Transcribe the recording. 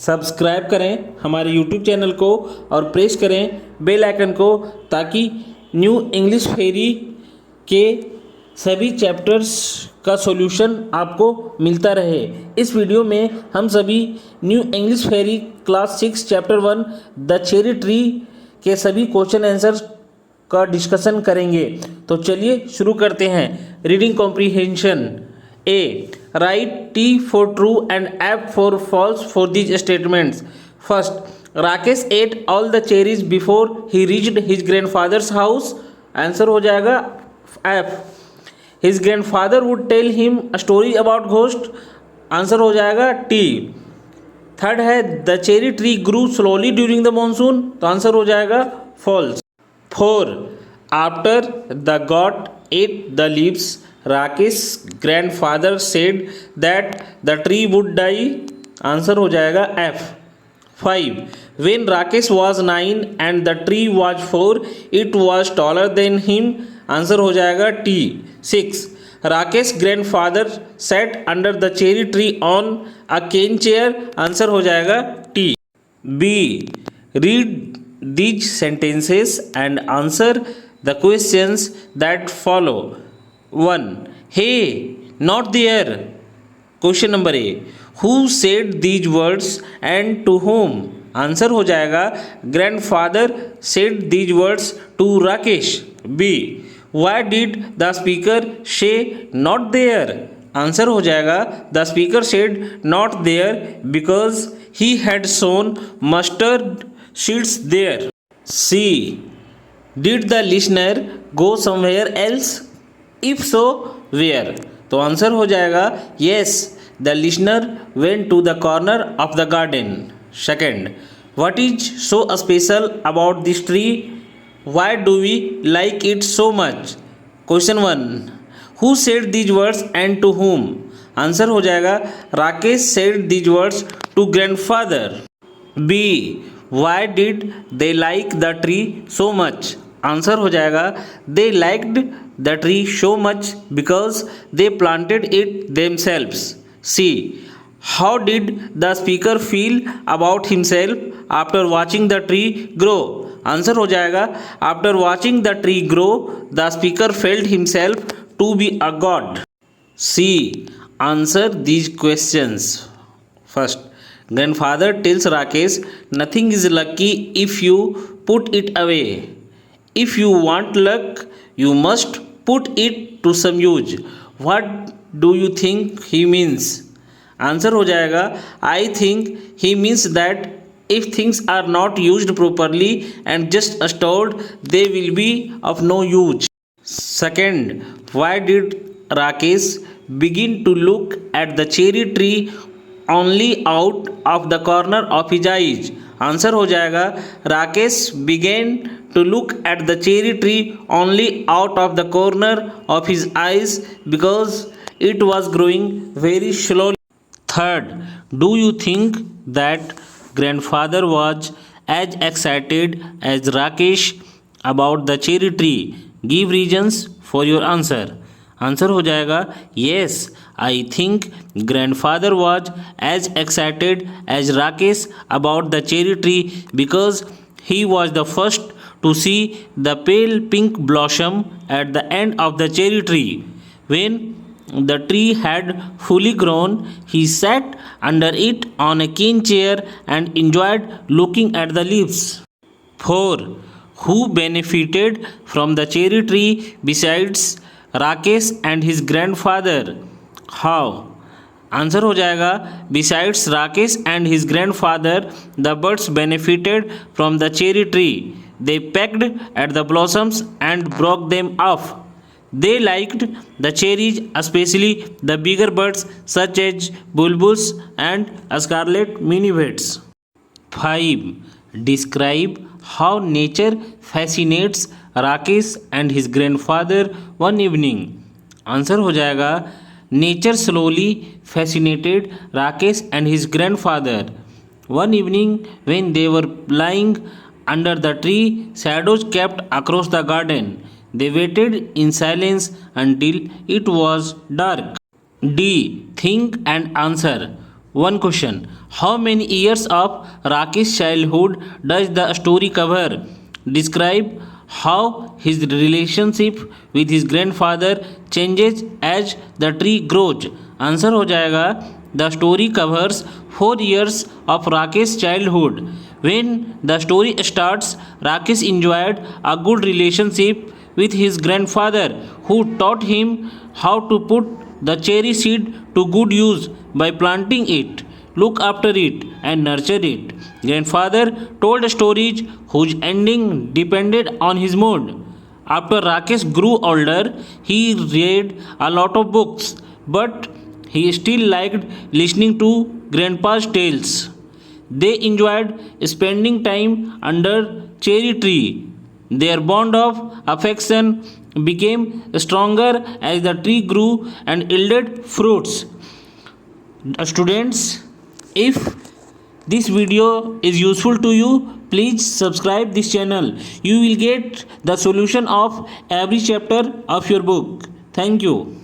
Subscribe करें हमारे YouTube channel को और प्रेस करें बेल आइकन को ताकि न्यू इंग्लिश फेरी के सभी चैप्टर्स का सॉल्यूशन आपको मिलता रहे। इस वीडियो में हम सभी new English ferry class 6 chapter 1 the cherry tree के सभी क्वेश्चन आंसर्स का डिस्कशन करेंगे। तो चलिए शुरू करते हैं। Reading comprehension. A, write T for true and F for false for these statements. First, Rakesh ate all the cherries before he reached his grandfather's house. Answer हो जाएगा F. His grandfather would tell him a story about ghost. Answer हो जाएगा T. Third है the cherry tree grew slowly during the monsoon. तो answer हो जाएगा false. Four, after the god ate the leaves Rakesh grandfather said that the tree would die. Answer हो जाएगा F. 5, when Rakesh was 9 and the tree was 4, it was taller than him. Answer हो जाएगा T. 6, Rakesh grandfather sat under the cherry tree on a cane chair. Answer हो जाएगा T. B, read these sentences and answer the questions that follow. 1, hey, not there. Question number A, who said these words and to whom. Answer हो जाएगा grandfather said these words to Rakesh. B, why did the speaker say not there. Answer हो जाएगा the speaker said not there because he had sown mustard seeds there. C, did the listener go somewhere else. If so where. तो answer हो जाएगा yes, the listener went to the corner of the garden. Second, what is so special about this tree, why do we like it so much. Question 1, who said these words and to whom। Answer हो जाएगा Rakesh said these words to grandfather. B, why did they like the tree so much. Answer हो जाएगा they liked the tree so much because they planted it themselves. C, how did the speaker feel about himself after watching the tree grow. Answer हो जाएगा after watching the tree grow the speaker felt himself to be a god. C, answer these questions. First, grandfather tells Rakesh nothing is lucky if you put it away. If you want luck, you must put it to some use. What do you think he means? Answer हो जाएगा I think he means that if things are not used properly and just stored, they will be of no use. Second, why did Rakesh begin to look at the cherry tree only out of the corner of his eyes? Answer हो जाएगा Rakesh began to look at the cherry tree only out of the corner of his eyes because it was growing very slowly. Third, do you think that grandfather was as excited as Rakesh about the cherry tree? Give reasons for your answer. Answer हो जाएगा yes, I think grandfather was as excited as Rakesh about the cherry tree because he was the first to see the pale pink blossom at the end of the cherry tree. When the tree had fully grown, he sat under it on a cane chair and enjoyed looking at the leaves. 4, who benefited from the cherry tree besides Rakesh and his grandfather? How? Answer हो जाएगा besides Rakesh and his grandfather, the birds benefited from the cherry tree. They pecked at the blossoms and broke them off. They liked the cherries, especially the bigger birds such as bulbuls and scarlet minivates. 5, describe how nature fascinates Rakesh and his grandfather one evening. Answer हो जाएगा nature slowly fascinated Rakesh and his grandfather one evening when they were lying under the tree, shadows kept across the garden. They waited in silence until it was dark. D. Think and answer. One question. How many years of Rakesh's childhood does the story cover? Describe how his relationship with his grandfather changes as the tree grows. Answer हो जाएगा The story covers 4 years of Rakesh's childhood. When the story starts, Rakesh enjoyed a good relationship with his grandfather, who taught him how to put the cherry seed to good use by planting it, look after it, and nurture it. Grandfather told stories whose ending depended on his mood. After Rakesh grew older, he read a lot of books, but he still liked listening to Grandpa's tales. They enjoyed spending time under cherry tree. Their bond of affection became stronger as the tree grew and yielded fruits. Students, if this video is useful to you, please subscribe this channel. You will get the solution of every chapter of your book. Thank you.